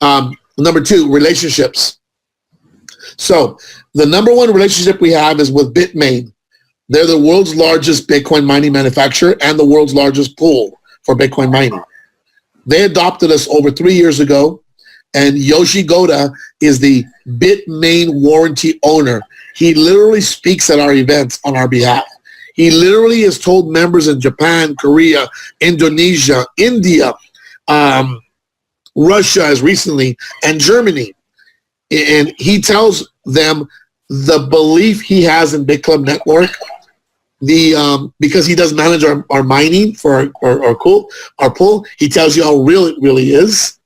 Number 2, relationships. So the number 1 relationship we have is with Bitmain. They're the world's largest Bitcoin mining manufacturer and the world's largest pool for Bitcoin mining. They adopted us over 3 years ago, and Yoshi Goda is the Bitmain warranty owner. He literally speaks at our events on our behalf. He literally has told members in Japan, Korea, Indonesia, India, Russia as recently, and Germany. And he tells them the belief he has in BitClub Network, because he does manage our mining for our pool, he tells you how real it really is.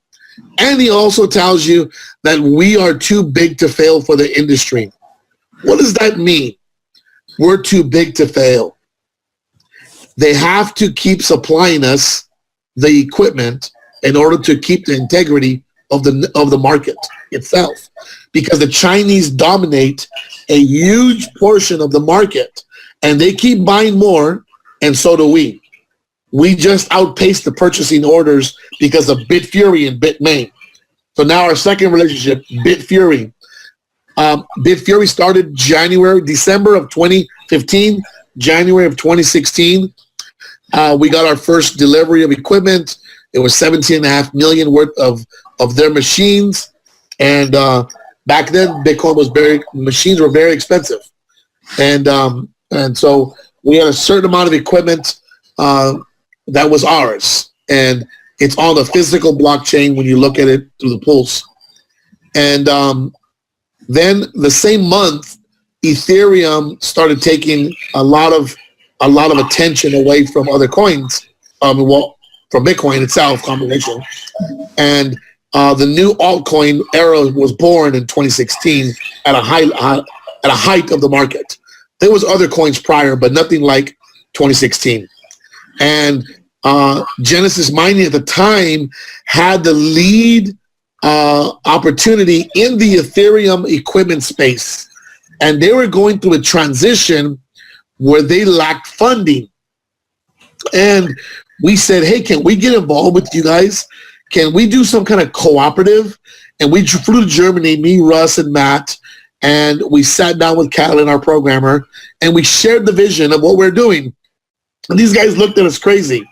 And he also tells you that we are too big to fail for the industry. What does that mean? We're too big to fail. They have to keep supplying us the equipment in order to keep the integrity of the market itself, because the Chinese dominate a huge portion of the market, and they keep buying more, and so do we. We just outpaced the purchasing orders because of Bitfury and Bitmain. So now our second relationship, Bitfury. Bitfury started December of 2015, January of 2016. We got our first delivery of equipment. It was $17.5 million worth of their machines. And back then, machines were very expensive. And so we had a certain amount of equipment that was ours. And it's on the physical blockchain when you look at it through the pulse. And then the same month, Ethereum started taking a lot of attention away from other coins, from Bitcoin itself, combination. And the new altcoin era was born in 2016 at a height of the market. There was other coins prior, but nothing like 2016. And Genesis Mining at the time had the lead opportunity in the Ethereum equipment space. And they were going through a transition where they lacked funding. And we said, hey, can we get involved with you guys? Can we do some kind of cooperative? And we flew to Germany, me, Russ, and Matt, and we sat down with Catalin, our programmer, and we shared the vision of what we're doing. And these guys looked at us crazy.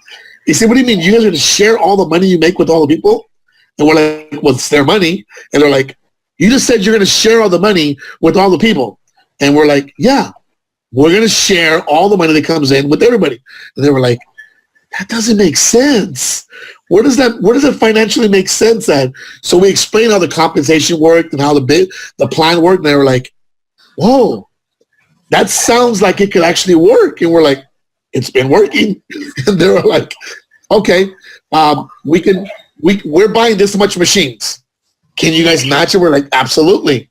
They said, what do you mean? You guys are going to share all the money you make with all the people? And we're like, well, it's their money. And they're like, you just said you're going to share all the money with all the people. And we're like, yeah, we're going to share all the money that comes in with everybody. And they were like, that doesn't make sense. Where does it financially make sense at? So we explained how the compensation worked and how the plan worked. And they were like, whoa, that sounds like it could actually work. And we're like, it's been working. And they were like, okay, we're buying this much machines. Can you guys match it? We're like, absolutely.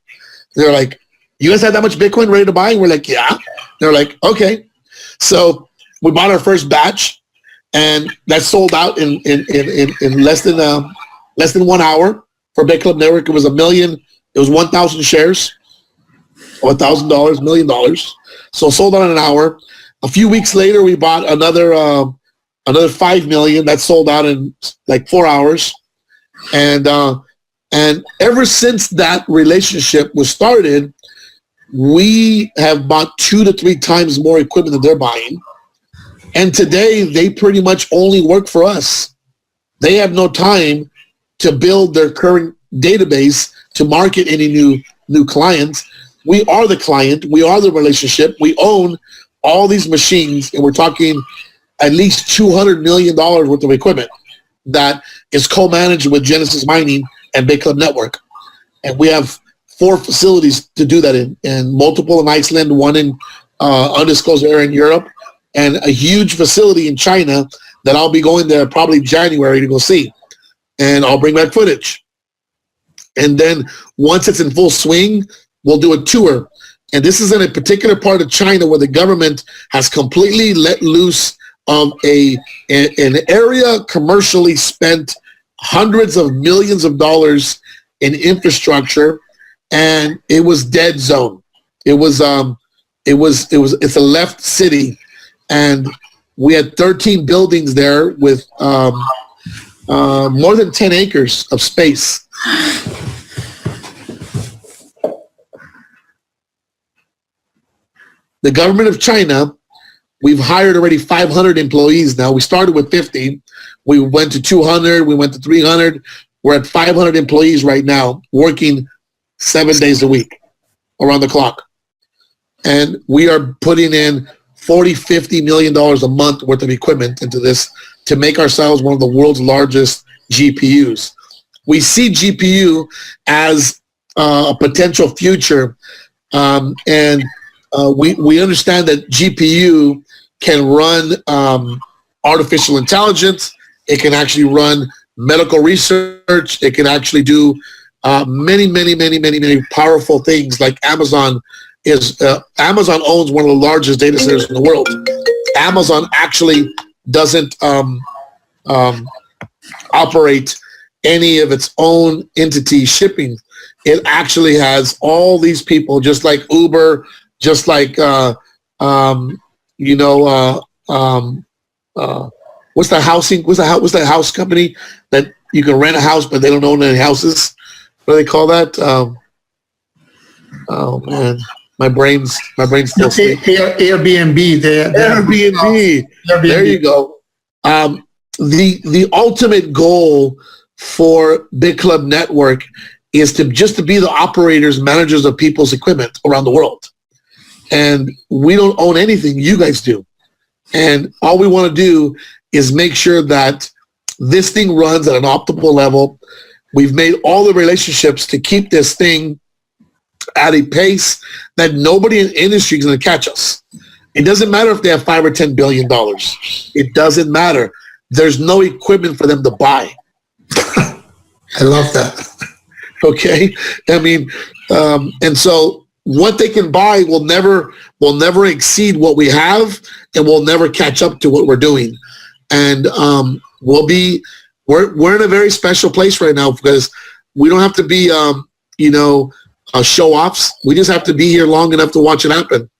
They're like, you guys have that much Bitcoin ready to buy? And we're like, yeah. They're like, okay. So we bought our first batch, and that sold out in less than 1 hour for BitClub Network. It was $1 million. It was 1,000 shares, or $1,000, $1 million. So sold out in an hour. A few weeks later, we bought another 5 million. That sold out in like 4 hours. And ever since that relationship was started, we have bought 2 to 3 times more equipment than they're buying. And today, they pretty much only work for us. They have no time to build their current database to market any new clients. We are the client. We are the relationship. We own all these machines, and we're talking at least $200 million worth of equipment that is co-managed with Genesis Mining and BitClub Network. And we have 4 facilities to do that in, and multiple in Iceland, 1 in undisclosed area in Europe, and a huge facility in China that I'll be going there probably January to go see. And I'll bring back footage. And then once it's in full swing, we'll do a tour. And this is in a particular part of China where the government has completely let loose an area commercially spent hundreds of millions of dollars in infrastructure, and it was dead zone. It's a left city, and we had 13 buildings there with more than 10 acres of space. The government of China, we've hired already 500 employees now. We started with 50. We went to 200. We went to 300. We're at 500 employees right now, working 7 days a week, around the clock. And we are putting in $40-50 million a month worth of equipment into this to make ourselves one of the world's largest GPUs. We see GPU as a potential future, and we understand that GPU can run artificial intelligence. It can actually run medical research. It can actually do many powerful things. Like Amazon owns one of the largest data centers in the world. Amazon actually doesn't operate any of its own entity shipping. It actually has all these people, just like Uber, just like what's the house company that you can rent a house but they don't own any houses? What do they call that? Oh man, my brain's still sleeping. Airbnb. Airbnb. There you go. The ultimate goal for BitClub Network is to be the operators, managers of people's equipment around the world. And we don't own anything. You guys do. And all we want to do is make sure that this thing runs at an optimal level. We've made all the relationships to keep this thing at a pace that nobody in the industry is going to catch us. It doesn't matter if they have $5 or $10 billion. It doesn't matter. There's no equipment for them to buy. I love that. Okay, I mean, and so what they can buy will never exceed what we have, and will never catch up to what we're doing. And we're in a very special place right now because we don't have to be show offs. We just have to be here long enough to watch it happen.